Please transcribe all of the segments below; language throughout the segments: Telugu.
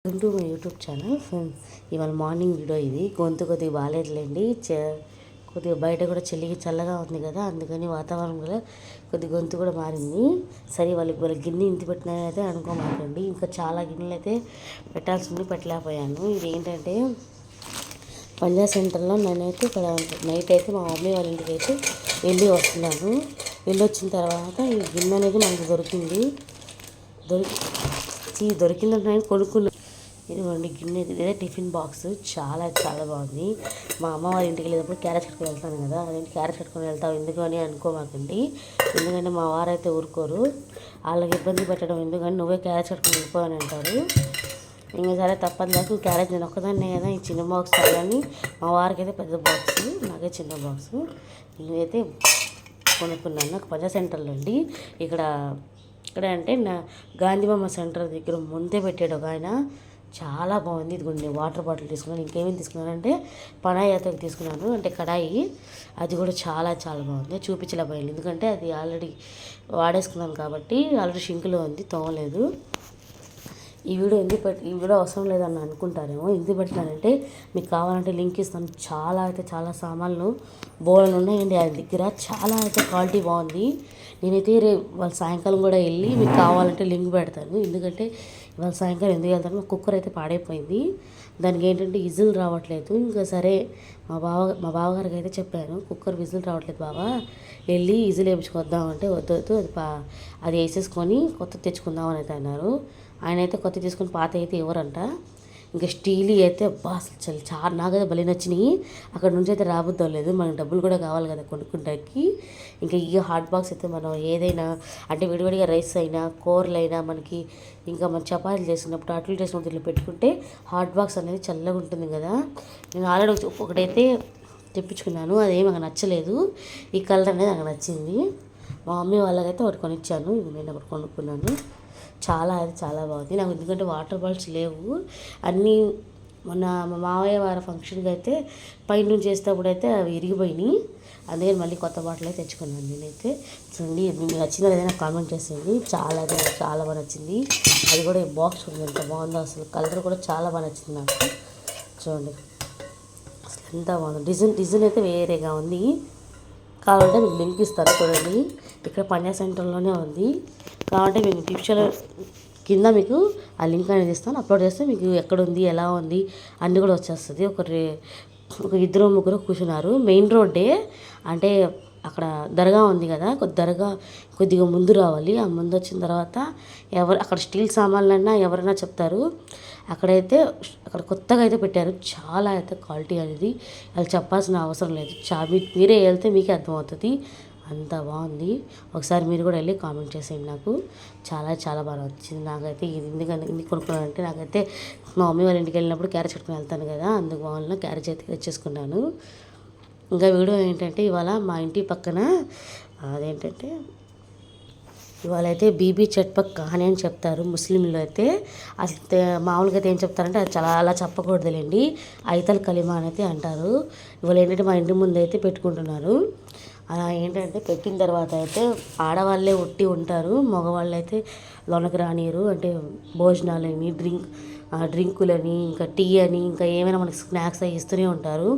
Welcome to my YouTube channel. ఇవాళ మార్నింగ్ వీడియో ఇది. గొంతు కొద్దిగా బాగాలేదులేండి. కొద్దిగా బయట కూడా చల్లగా ఉంది కదా, అందుకని వాతావరణం కూడా కొద్దిగా గొంతు కూడా మారింది. సరే వాళ్ళ గిన్నె ఇంటి పెట్టినైతే అనుకోమాకండి. ఇంకా చాలా గిన్నెలు అయితే పెట్టాల్సి ఉండి పెట్టలేకపోయాను. ఇది ఏంటంటే పంజాబ్ సెంటర్లో నేనైతే ఇక్కడ నైట్ అయితే మా మమ్మీ వాళ్ళ ఇంటికి అయితే వెళ్ళి వస్తున్నాను. వెళ్ళి వచ్చిన తర్వాత ఈ గిన్నె అనేది మనకు దొరికిందంటే నేను కొనుక్కున్నాను. ఇదిగోండి గిన్నె, ఇదే టిఫిన్ బాక్స్. చాలా బాగుంది. మా అమ్మ వాళ్ళ ఇంటికి వెళ్ళేటప్పుడు క్యారెట్ కట్టుకొని వెళ్తాను కదా, అదేంటి క్యారెట్ కట్టుకొని వెళ్తావు ఎందుకు అని అనుకోమాకండి. ఎందుకంటే మా వారైతే ఊరుకోరు. వాళ్ళకి ఇబ్బంది పెట్టడం ఎందుకని నువ్వే క్యారెట్ కట్టుకొని వెళ్ళిపో అని అంటారు. ఇంకా సరే తప్పని దాకా క్యారెట్ నేను ఒక్కదాన్నే కదా, ఈ చిన్న బాక్స్ కానీ మా వారికి అయితే పెద్ద బాక్స్, నాకే చిన్న బాక్స్. నేనైతే కొనుక్కున్నాను నాకు పంజాబ్ సెంటర్లో అండి. ఇక్కడ అంటే నా గాంధీబొమ్మ సెంటర్ దగ్గర ముందే పెట్టాడు ఒక ఆయన. చాలా బాగుంది. ఇదిగోండి వాటర్ బాటిల్ తీసుకున్నాను. ఇంకేమేమి తీసుకున్నానంటే పనాయి అయితే తీసుకున్నాను, అంటే కడాయి. అది కూడా చాలా బాగుంది. చూపించలేకపోయాను ఎందుకంటే అది ఆల్రెడీ వాడేసుకున్నాను కాబట్టి, ఆల్రెడీ షింక్లో ఉంది, తోమలేదు. ఈ వీడియో అవసరం లేదని అనుకుంటారేమో. ఎందుకు పెట్టినానంటే మీకు కావాలంటే లింక్ ఇస్తాను. చాలా సామాన్లు బోర్డులు ఉన్నాయండి ఆయన దగ్గర. చాలా క్వాలిటీ బాగుంది. నేనైతే వాళ్ళ సాయంకాలం కూడా వెళ్ళి మీకు కావాలంటే లింక్ పెడతాను. ఎందుకంటే ఇవాళ సాయంకాలం ఎందుకు వెళ్తాను, కుక్కర్ అయితే పాడైపోయింది. దానికి ఏంటంటే విజిల్ రావట్లేదు. ఇంకా సరే మా బావగారికి అయితే చెప్పాను, కుక్కర్ విజిల్ రావట్లేదు బావా, వెళ్ళి విజిల్ వేయించుకొద్దామంటే వద్దు అది వేసేసుకొని కొత్త తెచ్చుకుందామని అయితే అన్నారు. ఆయన అయితే కొత్త తీసుకొని పాత అయితే ఇవ్వరంట. ఇంకా స్టీల్ అయితే అసలు చాలా నాకైతే భలే నచ్చినాయి. అక్కడ నుంచి అయితే రాబుద్దాం లేదు, మనకు డబ్బులు కూడా కావాలి కదా కొనుక్కుంటానికి. ఇంకా ఈ హాట్ బాక్స్ అయితే మనం ఏదైనా అంటే విడివిడిగా రైస్ అయినా కూరలు అయినా మనకి ఇంకా మన చపాతీలు చేసినప్పుడు అట్లు చేసినప్పుడు ఇట్లా పెట్టుకుంటే హాట్ బాక్స్ అనేది చల్లగా ఉంటుంది కదా. నేను ఆల్రెడీ ఒకటైతే తెప్పించుకున్నాను, అదేమి నాకు నచ్చలేదు. ఈ కలర్ అనేది నాకు నచ్చింది. మా మమ్మీ వాళ్ళకైతే ఒకటి కొనిచ్చాను. ఇది నేను ఒకటి కొనుక్కున్నాను. చాలా బాగుంది. నాకు ఎందుకంటే వాటర్ బాటిల్స్ లేవు అన్నీ. మొన్న మా మావయ్య వారి ఫంక్షన్కి అయితే పైన నుంచి చేసేటప్పుడు అయితే అవి విరిగిపోయినాయి. అందుకని మళ్ళీ కొత్త బాటిల్ అయితే తెచ్చుకున్నాను నేనైతే. చూడండి మీకు నచ్చిందో ఏదైనా కామెంట్ చేసేయండి. చాలా బాగా నచ్చింది. అది కూడా ఈ బాక్స్ ఉంది, ఎంత బాగుందో అసలు. కలర్ కూడా చాలా బాగా నచ్చింది నాకు. చూడండి అసలు ఎంత బాగుంది. డిజైన్ అయితే వేరేగా ఉంది. కావాలంటే మీకు లింక్ ఇస్తాను చూడండి. ఇక్కడ పంజాబ్ సెంటర్లోనే ఉంది. కాబట్టి మీకు డిస్క్రిప్షన్లో కింద మీకు ఆ లింక్ అనేది ఇస్తాను. అప్లోడ్ చేస్తే మీకు ఎక్కడ ఉంది, ఎలా ఉంది అన్నీ కూడా వచ్చేస్తుంది. ఒక ఇద్దరు ముగ్గురు కూర్చున్నారు. మెయిన్ రోడ్డే, అంటే అక్కడ దర్గా ఉంది కదా, దర్గా కొద్దిగా ముందు రావాలి. ఆ ముందు వచ్చిన తర్వాత అక్కడ స్టీల్ సామాన్లన్నా ఎవరైనా చెప్తారు. అక్కడ కొత్తగా అయితే పెట్టారు. చాలా అయితే క్వాలిటీ అనేది అది చెప్పాల్సిన అవసరం లేదు. మీరే వెళ్తే మీకే అర్థమవుతుంది, అంత బాగుంది. ఒకసారి మీరు కూడా వెళ్ళి కామెంట్ చేసేయండి. నాకు చాలా బాగా వచ్చింది. నాకైతే ఎందుకు కొనుక్కున్నానంటే, నాకైతే మా మమ్మీ వాళ్ళ ఇంటికి వెళ్ళినప్పుడు క్యారేజ్ కట్టుకుని వెళ్తాను కదా, అందుకు బాగున్నా క్యారేజ్ అయితే తెచ్చేసుకున్నాను. ఇంకా వీడియో ఏంటంటే ఇవాళ మా ఇంటి పక్కన అదేంటంటే ఇవాళ అయితే బీబీ చట్పక్ కహాని అని చెప్తారు ముస్లింలు అయితే. అసలు మామూలుగా అయితే ఏం చెప్తారంటే అది అలా చెప్పకూడదులేండి, ఐతల్ కలిమా అని అయితే అంటారు. ఇవాళ ఏంటంటే మా ఇంటి ముందు అయితే పెట్టుకుంటున్నారు. అలా ఏంటంటే పెట్టిన తర్వాత అయితే ఆడవాళ్ళే ఉంటారు, మగవాళ్ళు అయితే లోనకి రానియరు. అంటే భోజనాలని డ్రింకులని ఇంకా టీ అని ఇంకా ఏమైనా మనకి స్నాక్స్ అవి ఇస్తూనే ఉంటారు.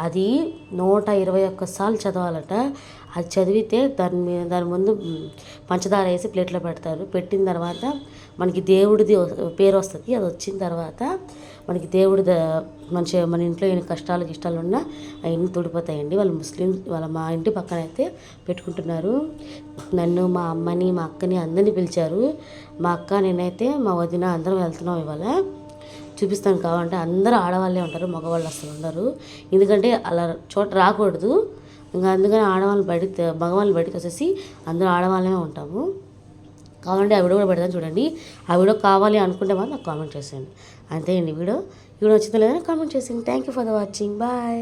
అది 121 సార్లు చదవాలట. అది చదివితే దాని ముందు పంచదార వేసి ప్లేట్లో పెడతారు. పెట్టిన తర్వాత మనకి దేవుడిది పేరు వస్తుంది. అది వచ్చిన తర్వాత మనకి మంచిగా మన ఇంట్లో ఎన్ని కష్టాలు ఉన్నా అవన్నీ తుడిపోతాయండి. మా ఇంటి పక్కన అయితే పెట్టుకుంటున్నారు. నన్ను, మా అమ్మని, మా అక్కని అందరినీ పిలిచారు. మా అక్క, నేనైతే మా వదిన అందరం వెళ్తున్నాం ఇవాళ. చూపిస్తాను కావాలంటే. అందరూ ఆడవాళ్ళే ఉంటారు, మగవాళ్ళు అసలు ఉండరు. ఎందుకంటే అలా చోట రాకూడదు. ఇంకా అందుకని మగవాళ్ళని బయటకు వచ్చేసి అందరూ ఆడవాళ్ళమే ఉంటాము. కావాలంటే ఆ వీడియో కూడా పెడతాను చూడండి. ఆ వీడియో కావాలి అనుకుంటే మాత్రం నాకు కామెంట్ చేసేయండి. అంతే అండి. వీడియో వచ్చిందో లేదని కామెంట్ చేసేయండి. Thank you for the watching. Bye.